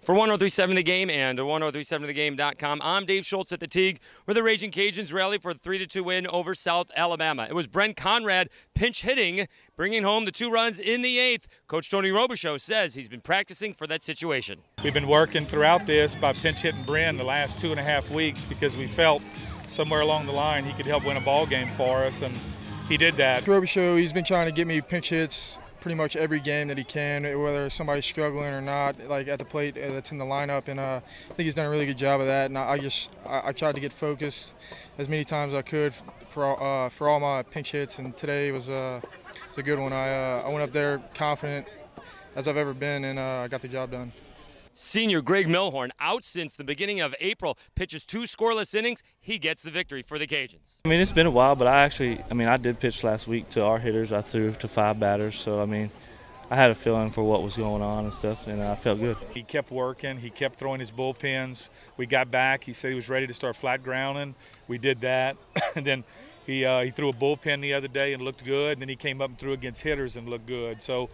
For 103.7 The Game and 103.7thegame.com, I'm Dave Schultz at the Teague, where the Raging Cajuns rally for a 3-2 win over South Alabama. It was Brent Conrad pinch hitting, bringing home the 2 runs in the 8th. Coach Tony Robichaux says he's been practicing for that situation. We've been working throughout this by pinch hitting Brent the last 2.5 weeks because we felt somewhere along the line he could help win a ball game for us, and he did that. Robichaux, he's been trying to get me pinch hits pretty much every game that he can, whether somebody's struggling or not, like at the plate that's in the lineup, and I think he's done a really good job of that. And I tried to get focused as many times as I could for all my pinch hits, and today was a good one. I went up there confident as I've ever been, and I got the job done. Senior Greg Milhorn, out since the beginning of April, pitches 2 scoreless innings. He gets the victory for the Cajuns. I mean, it's been a while, but I did pitch last week to our hitters. I threw to 5 batters, so I had a feeling for what was going on and stuff, and I felt good. He kept working. He kept throwing his bullpens. We got back. He said he was ready to start flat grounding. We did that, and then he threw a bullpen the other day and looked good. And then he came up and threw against hitters and looked good. So,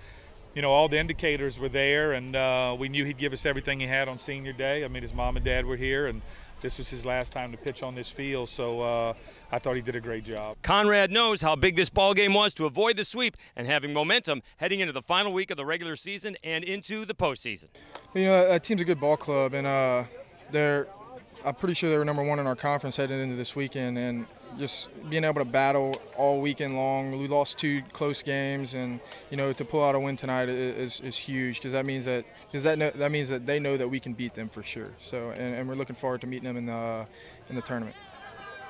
you know, all the indicators were there, and we knew he'd give us everything he had on senior day. I mean, his mom and dad were here, and this was his last time to pitch on this field, so I thought he did a great job. Conrad knows how big this ball game was to avoid the sweep and having momentum heading into the final week of the regular season and into the postseason. You know, that team's a good ball club, and I'm pretty sure they were #1 in our conference heading into this weekend, and just being able to battle all weekend long. We lost 2 close games, and you know, to pull out a win tonight is huge, because that means that they know that we can beat them for sure. So, and we're looking forward to meeting them in the tournament.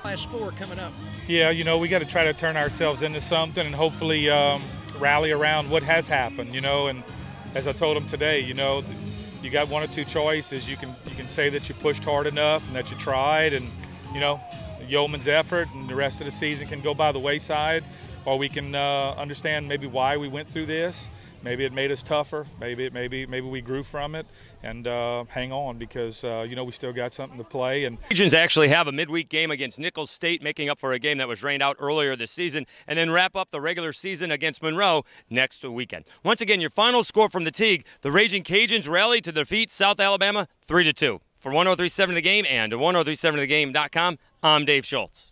Last 4 coming up. Yeah, you know, we got to try to turn ourselves into something and hopefully rally around what has happened. You know, and as I told them today, you know, you got 1 or 2 choices. You can say that you pushed hard enough and that you tried, and you know, yeoman's effort, and the rest of the season can go by the wayside, or we can understand maybe why we went through this. Maybe it made us tougher. Maybe we grew from it, and hang on, because you know, we still got something to play. And Cajuns actually have a midweek game against Nicholls State, making up for a game that was rained out earlier this season, and then wrap up the regular season against Monroe next weekend. Once again, your final score from the Teague: the Raging Cajuns rally to defeat South Alabama 3-2. For 103.7 The Game and 103.7thegame.com, I'm Dave Schultz.